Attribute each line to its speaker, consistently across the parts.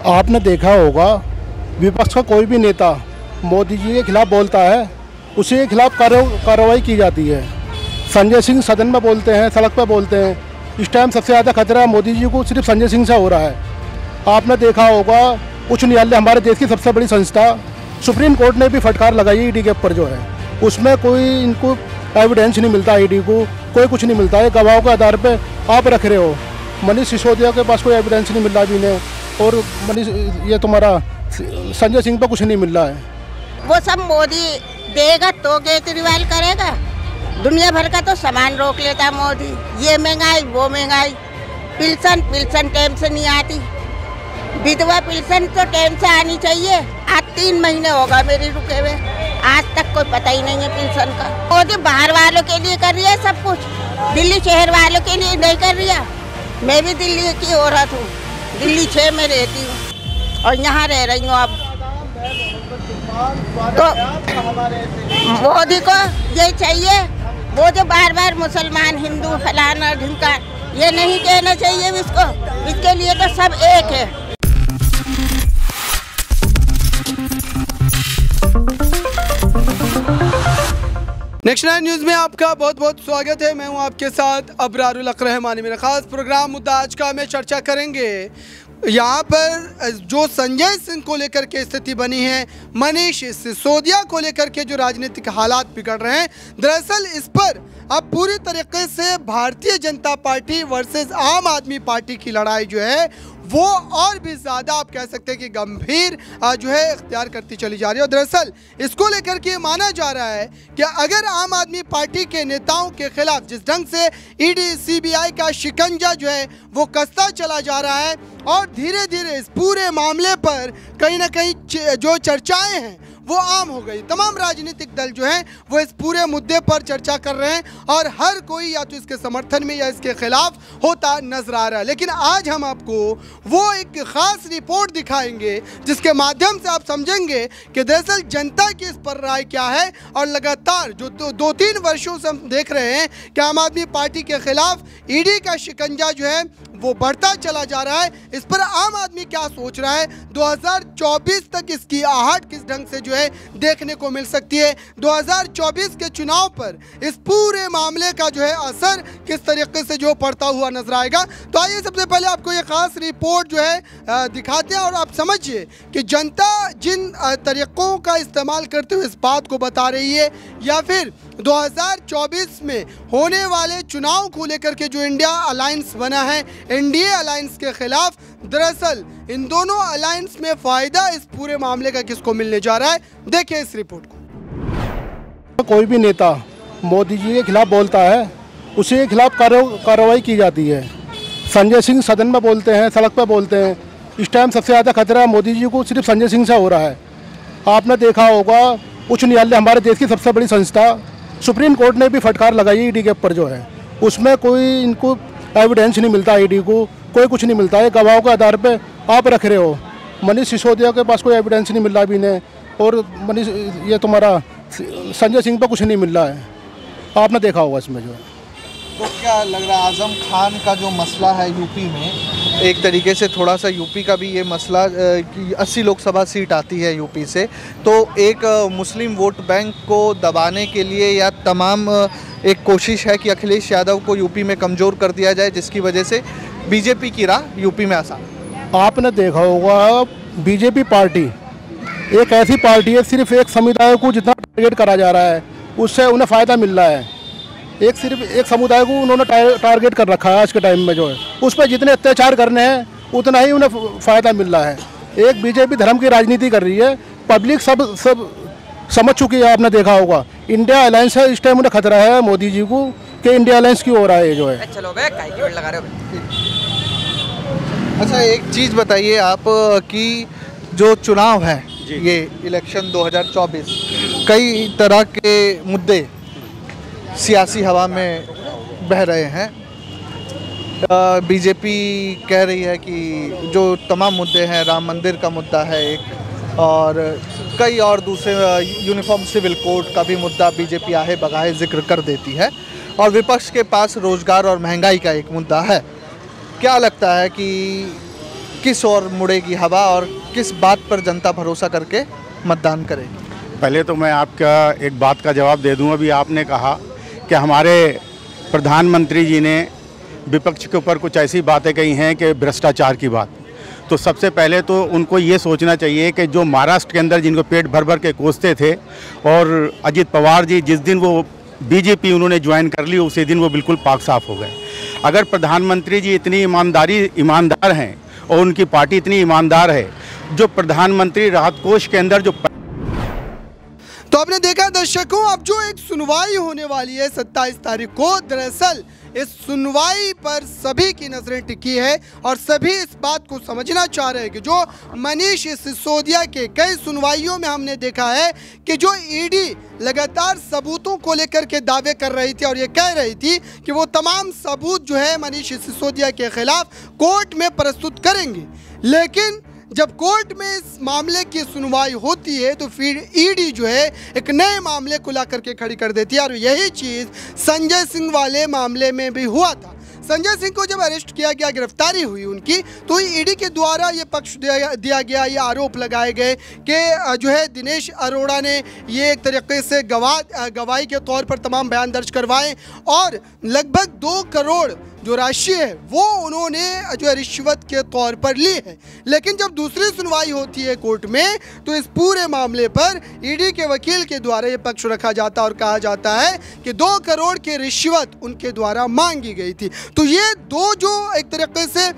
Speaker 1: आपने देखा होगा विपक्ष का कोई भी नेता मोदी जी के खिलाफ बोलता है, उसी के खिलाफ कार्रवाई की जाती है। संजय सिंह सदन में बोलते हैं, सड़क पर बोलते हैं। इस टाइम सबसे ज़्यादा खतरा मोदी जी को सिर्फ संजय सिंह से हो रहा है। आपने देखा होगा उच्च न्यायालय हमारे देश की सबसे बड़ी संस्था सुप्रीम कोर्ट ने भी फटकार लगाई ईडी के ऊपर जो है, उसमें कोई इनको एविडेंस नहीं मिलता, ईडी को कोई कुछ नहीं मिलता है। गवाहों के आधार पे आप रख रहे हो। मनीष सिसोदिया के पास कोई एविडेंस नहीं मिल रहा अभी ने, और मनीष ये तुम्हारा संजय सिंह पे कुछ नहीं मिल रहा है।
Speaker 2: वो सब मोदी देगा तो केजरीवाल करेगा। दुनिया भर का तो सामान रोक लेता मोदी। ये महंगाई वो महंगाई, पिल्सन टाइम से नहीं आती। विधवा पिल्सन तो टाइम से आनी चाहिए। आज 3 महीने होगा मेरी रुके हुए, आज तक कोई पता ही नहीं है पिल्सन का। मोदी बाहर वालों के लिए कर रही है सब कुछ, दिल्ली शहर वालों के लिए नहीं कर रही है। मैं भी दिल्ली की औरत हूँ, दिल्ली 6 में रहती हूँ और यहाँ रह रही हूँ। अब तो मोदी को ये चाहिए, वो जो बार बार मुसलमान हिंदू फलाना ढिमका, ये नहीं कहना चाहिए इसको। इसके लिए तो सब एक है।
Speaker 3: नेक्स्ट 9 न्यूज़ में आपका बहुत बहुत स्वागत है। मैं हूं आपके साथ अबरारुल रहमानी। मेरा खास प्रोग्राम मुद्दा आज का में चर्चा करेंगे यहाँ पर जो संजय सिंह को लेकर के स्थिति बनी है, मनीष सिसोदिया को लेकर के जो राजनीतिक हालात बिगड़ रहे हैं। दरअसल इस पर अब पूरी तरीके से भारतीय जनता पार्टी वर्सेस आम आदमी पार्टी की लड़ाई जो है वो और भी ज़्यादा आप कह सकते हैं कि गंभीर जो है इख्तियार करती चली जा रही है। और दरअसल इसको लेकर के माना जा रहा है कि अगर आम आदमी पार्टी के नेताओं के खिलाफ जिस ढंग से ईडी सीबीआई का शिकंजा जो है वो कसता चला जा रहा है और धीरे धीरे इस पूरे मामले पर कहीं ना कहीं जो चर्चाएं हैं वो आम हो गई। तमाम राजनीतिक दल जो हैं वो इस पूरे मुद्दे पर चर्चा कर रहे हैं और हर कोई या तो इसके समर्थन में या इसके खिलाफ होता नजर आ रहा है। लेकिन आज हम आपको वो एक ख़ास रिपोर्ट दिखाएंगे जिसके माध्यम से आप समझेंगे कि दरअसल जनता की इस पर राय क्या है। और लगातार जो 2-3 वर्षों से हम देख रहे हैं कि आम आदमी पार्टी के खिलाफ ईडी का शिकंजा जो है वो बढ़ता चला जा रहा है। इस पर आम आदमी क्या सोच रहा है, 2024 तक इसकी आहट किस ढंग से जो है देखने को मिल सकती है, 2024 के चुनाव पर इस पूरे मामले का जो है असर किस तरीके से जो पड़ता हुआ नजर आएगा। तो आइए सबसे पहले आपको ये खास रिपोर्ट जो है दिखाते हैं और आप समझिए कि जनता जिन तरीकों का इस्तेमाल करते हुए इस बात को बता रही है या फिर 2024 में होने वाले चुनाव को लेकर के जो इंडिया अलायंस बना है एनडीए अलायंस के खिलाफ, दरअसल इन दोनों अलायंस में फायदा इस पूरे मामले का किसको मिलने जा रहा है, देखिए इस रिपोर्ट को।
Speaker 1: कोई भी नेता मोदी जी के खिलाफ बोलता है, उसी के खिलाफ कार्रवाई की जाती है। संजय सिंह सदन में बोलते हैं, सड़क पर बोलते हैं। इस टाइम सबसे ज़्यादा खतरा मोदी जी को सिर्फ संजय सिंह से हो रहा है। आपने देखा होगा उच्च न्यायालय हमारे देश की सबसे बड़ी संस्था सुप्रीम कोर्ट ने भी फटकार लगाई ईडी के ऊपर जो है, उसमें कोई इनको एविडेंस नहीं मिलता, ईडी को कोई कुछ नहीं मिलता है। गवाहों के आधार पे आप रख रहे हो। मनीष सिसोदिया के पास कोई एविडेंस नहीं मिल रहा अभी ने, और मनीष ये तुम्हारा संजय सिंह पे कुछ नहीं मिल रहा है। आपने देखा होगा इसमें जो है।
Speaker 4: तो क्या लग रहा है आजम खान का जो मसला है यूपी में, एक तरीके से थोड़ा सा यूपी का भी ये मसला कि 80 लोकसभा सीट आती है यूपी से, तो एक मुस्लिम वोट बैंक को दबाने के लिए या तमाम एक कोशिश है कि अखिलेश यादव को यूपी में कमज़ोर कर दिया जाए, जिसकी वजह से बीजेपी की राह यूपी में आसान। आपने देखा होगा बीजेपी पार्टी एक ऐसी पार्टी है, सिर्फ एक समुदाय को जितना टारगेट करा जा रहा है उससे उन्हें फ़ायदा मिल रहा है। सिर्फ एक समुदाय को उन्होंने टारगेट कर रखा है आज के टाइम में जो है, उस पर जितने अत्याचार करने हैं उतना ही उन्हें फ़ायदा मिल रहा है। एक बीजेपी धर्म की राजनीति कर रही है, पब्लिक सब समझ चुकी है। आपने देखा होगा इंडिया अलायंस है, इस टाइम उन्हें खतरा है मोदी जी को कि इंडिया अलायंस की हो रहा है जो है। चलो लगा रहे हो। अच्छा एक चीज़ बताइए आप कि जो चुनाव है ये इलेक्शन 2024, कई तरह के मुद्दे सियासी हवा में बह रहे हैं। बीजेपी कह रही है कि जो तमाम मुद्दे हैं, राम मंदिर का मुद्दा है एक, और कई और दूसरे यूनिफॉर्म सिविल कोड का भी मुद्दा बीजेपी आहे बगाहे जिक्र कर देती है, और विपक्ष के पास रोज़गार और महंगाई का एक मुद्दा है। क्या लगता है कि किस ओर मुड़ेगी हवा और किस बात पर जनता भरोसा करके मतदान करेगी?
Speaker 5: पहले तो मैं आपका एक बात का जवाब दे दूं। अभी आपने कहा कि हमारे प्रधानमंत्री जी ने विपक्ष के ऊपर कुछ ऐसी बातें कही हैं कि भ्रष्टाचार की बात। तो सबसे पहले तो उनको ये सोचना चाहिए कि जो महाराष्ट्र के अंदर जिनको पेट भर भर के कोसते थे, और अजित पवार जी जिस दिन वो बीजेपी उन्होंने ज्वाइन कर ली उसी दिन वो बिल्कुल पाक साफ हो गए। अगर प्रधानमंत्री जी इतनी ईमानदार हैं और उनकी पार्टी इतनी ईमानदार है, जो प्रधानमंत्री राहत कोष के अंदर जो
Speaker 3: तो आपने देखा दर्शकों, अब जो एक सुनवाई होने वाली है 27 तारीख को, दरअसल इस सुनवाई पर सभी की नजरें टिकी है और सभी इस बात को समझना चाह रहे हैं कि जो मनीष सिसोदिया के कई सुनवाइयों में हमने देखा है कि जो ईडी लगातार सबूतों को लेकर के दावे कर रही थी और ये कह रही थी कि वो तमाम सबूत जो है मनीष सिसोदिया के खिलाफ कोर्ट में प्रस्तुत करेंगे, लेकिन जब कोर्ट में इस मामले की सुनवाई होती है तो फिर ईडी जो है एक नए मामले को ला करके खड़ी कर देती है। और यही चीज़ संजय सिंह वाले मामले में भी हुआ था। संजय सिंह को जब अरेस्ट किया गया, गिरफ्तारी हुई उनकी, तो ईडी के द्वारा ये पक्ष दिया गया, ये आरोप लगाए गए कि जो है दिनेश अरोड़ा ने ये एक तरीके से गवाही के तौर पर तमाम बयान दर्ज करवाए और लगभग 2 करोड़ जो राशि है वो उन्होंने जो है रिश्वत के तौर पर ली है। लेकिन जब दूसरी सुनवाई होती है कोर्ट में तो इस पूरे मामले पर ईडी के वकील के द्वारा ये पक्ष रखा जाता है और कहा जाता है कि 2 करोड़ की रिश्वत उनके द्वारा मांगी गई थी। तो ये दो जो एक तरीके से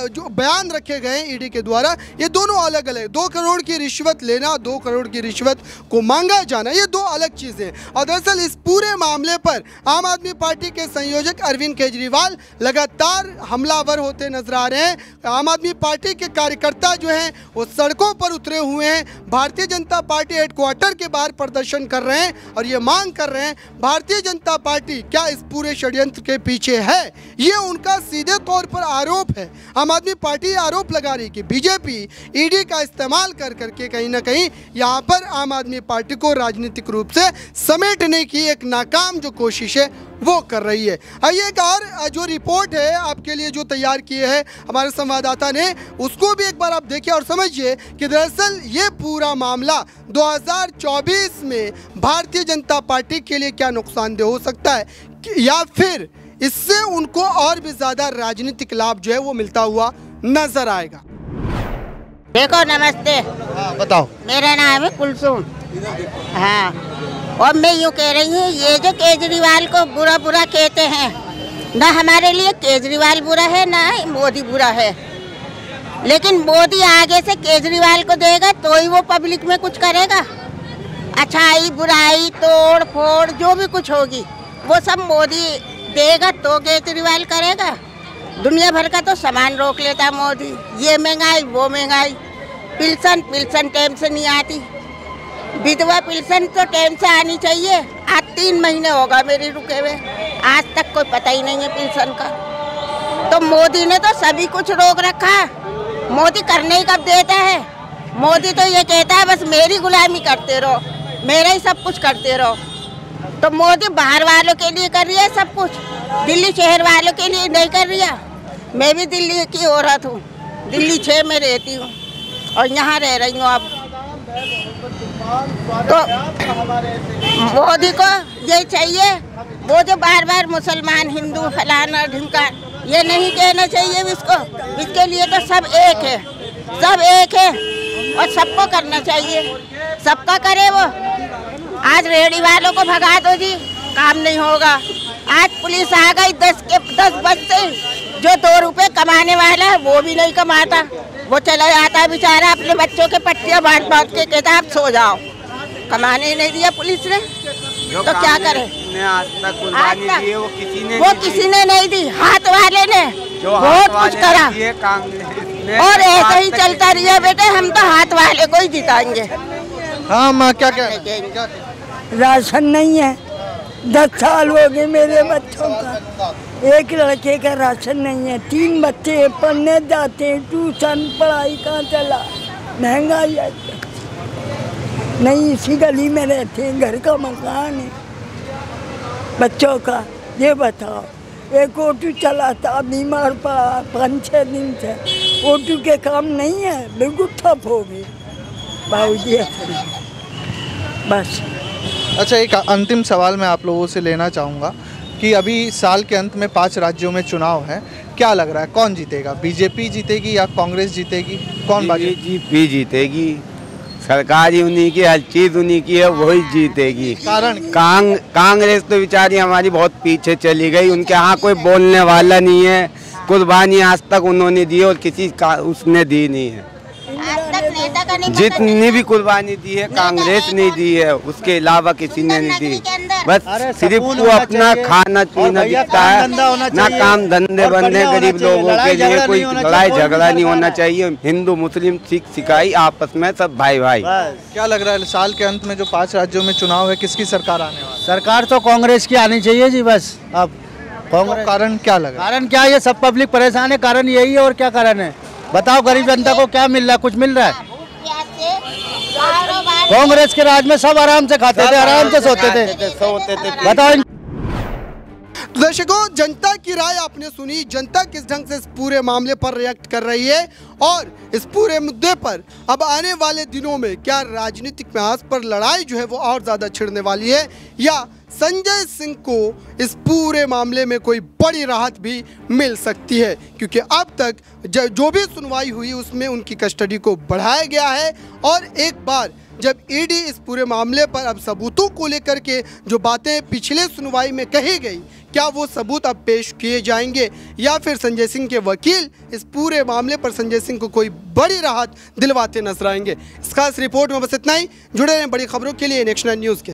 Speaker 3: जो बयान रखे गए ईडी के द्वारा, ये दोनों अलग अलग, 2 करोड़ की रिश्वत लेना, 2 करोड़ की रिश्वत को मांगा जाना, ये 2 अलग चीज़ें। और दरअसल इस पूरे मामले पर आम आदमी पार्टी के संयोजक अरविंद केजरीवाल लगातार हमलावर होते नजर आ रहे हैं। आम आदमी पार्टी के कार्यकर्ता जो हैं वो सड़कों पर उतरे हुए हैं, भारतीय जनता पार्टी हेडक्वार्टर के बाहर प्रदर्शन कर रहे हैं और ये मांग कर रहे हैं भारतीय जनता पार्टी क्या इस पूरे षड्यंत्र के पीछे है। ये उनका सीधे तौर पर आरोप है। आम आदमी पार्टी आरोप लगा रही कि बीजेपी ईडी का इस्तेमाल कर करके कहीं ना कहीं यहाँ पर आम आदमी पार्टी को राजनीतिक रूप से समेटने की एक नाकाम जो कोशिश है वो कर रही है। आइए एक और जो रिपोर्ट है आपके लिए जो तैयार किए है हमारे संवाददाता ने, उसको भी एक बार आप देखिए और समझिए कि दरअसल ये पूरा मामला 2024 में भारतीय जनता पार्टी के लिए क्या नुकसानदेह हो सकता है या फिर इससे उनको और भी ज़्यादा राजनीतिक लाभ जो है वो मिलता हुआ नजर आएगा।
Speaker 2: देखो नमस्ते।
Speaker 4: हाँ बताओ।
Speaker 2: मेरा नाम है कुलसुम। हाँ, और मैं यूँ कह रही हूँ ये जो केजरीवाल को बुरा बुरा कहते हैं, ना हमारे लिए केजरीवाल बुरा है ना मोदी बुरा है, लेकिन मोदी आगे से केजरीवाल को देगा तो ही वो पब्लिक में कुछ करेगा। अच्छाई बुराई तोड़ फोड़ जो भी कुछ होगी वो सब मोदी देगा तो केजरीवाल करेगा। दुनिया भर का तो सामान रोक लेता मोदी। ये महंगाई वो महंगाई, पिल्सन टाइम से नहीं आती, विधवा पिल्सन तो टाइम से आनी चाहिए। आज 3 महीने होगा मेरी रुके हुए, आज तक कोई पता ही नहीं है पिल्सन का। तो मोदी ने तो सभी कुछ रोक रखा। मोदी करने ही कब देता है। मोदी तो ये कहता है बस मेरी गुलामी करते रहो, मेरा ही सब कुछ करते रहो। तो मोदी बाहर वालों के लिए कर रही है सब कुछ, दिल्ली शहर वालों के लिए नहीं कर रही है। मैं भी दिल्ली की औरत हूँ, दिल्ली 6 में रहती हूँ और यहाँ रह रही हूँ। अब तो मोदी को ये चाहिए, वो जो बार बार मुसलमान हिंदू फलाना ढिमकान ये नहीं कहना चाहिए इसको। इसके लिए तो सब एक है, सब एक है और सबको करना चाहिए, सबका करे वो। आज रेहड़ी वालों को भगा दो जी, काम नहीं होगा। आज पुलिस आ गई 10 बजे, जो 2 रुपए कमाने वाला है वो भी नहीं कमाता, वो चला जाता बेचारा अपने बच्चों के पट्टियाँ बांट के कहता आप सो जाओ। कमाने नहीं दिया पुलिस ने तो क्या करे।
Speaker 6: आज तक कुर्बानी दी है
Speaker 2: वो किसी ने नहीं दी, हाथ वाले ने बहुत कुछ करा और ऐसा ही चलता रहा बेटे। हम तो हाथ वाले को ही जिताएंगे।
Speaker 4: हाँ माँ क्या कह
Speaker 7: राशन नहीं है, 10 साल हो गए मेरे बच्चों का, एक लड़के का राशन नहीं है। 3 बच्चे पढ़ने जाते हैं, ट्यूशन पढ़ाई कहाँ चला, महंगाई है। नहीं इसी गली में रहते हैं, घर का मकान है बच्चों का। ये बताओ, एक ऑटो चलाता बीमार पड़ा 5-6 दिन से, ओटू के काम नहीं है, बिल्कुल ठप हो गए बाबूजी। बस।
Speaker 4: अच्छा, एक अंतिम सवाल मैं आप लोगों से लेना चाहूँगा कि अभी साल के अंत में 5 राज्यों में चुनाव है, क्या लग रहा है कौन जीतेगा? बीजेपी जीतेगी या कांग्रेस जीतेगी? कौन
Speaker 6: बीजेपी जीतेगी, सरकार ही उन्हीं की, हर चीज़ उन्हीं की है, वही जीतेगी।
Speaker 4: कारण?
Speaker 6: कांग्रेस तो बेचारी हमारी बहुत पीछे चली गई, उनके यहाँ कोई बोलने वाला नहीं है, कुर्बानी आज तक उन्होंने दी और किसी का उसने दी नहीं है। जितनी भी कुर्बानी दी है कांग्रेस ने दी है, उसके अलावा किसी ने नहीं दी। बस सिर्फ वो अपना खाना पीना दिखता है, ना काम धंधे बंदे गरीब लोगों के लिए। कोई लड़ाई झगड़ा नहीं होना चाहिए, हिंदू मुस्लिम सिख ईसाई आपस में सब भाई भाई।
Speaker 4: क्या लग रहा है साल के अंत में जो 5 राज्यों में चुनाव है, किसकी सरकार आने वाली?
Speaker 8: सरकार तो कांग्रेस की आनी चाहिए जी। बस अब कांग्रेस।
Speaker 4: कारण क्या लग रहा है?
Speaker 8: कारण क्या है, सब पब्लिक परेशान है, कारण यही है। और क्या कारण है बताओ? गरीब जनता को क्या मिल रहा है? कुछ मिल रहा है? कांग्रेस के राज में सब आराम से खाते थे, आराम से सोते थे। बताओ।
Speaker 3: दर्शकों, जनता की राय आपने सुनी। जनता किस ढंग से इस पूरे मामले पर रिएक्ट कर रही है और इस पूरे मुद्दे पर अब आने वाले दिनों में क्या राजनीतिक महाज पर लड़ाई जो है वो और ज़्यादा छिड़ने वाली है, या संजय सिंह को इस पूरे मामले में कोई बड़ी राहत भी मिल सकती है। क्योंकि अब तक जो भी सुनवाई हुई उसमें उनकी कस्टडी को बढ़ाया गया है और एक बार जब ईडी इस पूरे मामले पर अब सबूतों को लेकर के जो बातें पिछले सुनवाई में कही गई, क्या वो सबूत अब पेश किए जाएंगे या फिर संजय सिंह के वकील इस पूरे मामले पर संजय सिंह को कोई बड़ी राहत दिलवाते नजर आएंगे। इस खास रिपोर्ट में बस इतना ही। जुड़े रहें बड़ी खबरों के लिए नेक्स्ट 9 न्यूज़ के।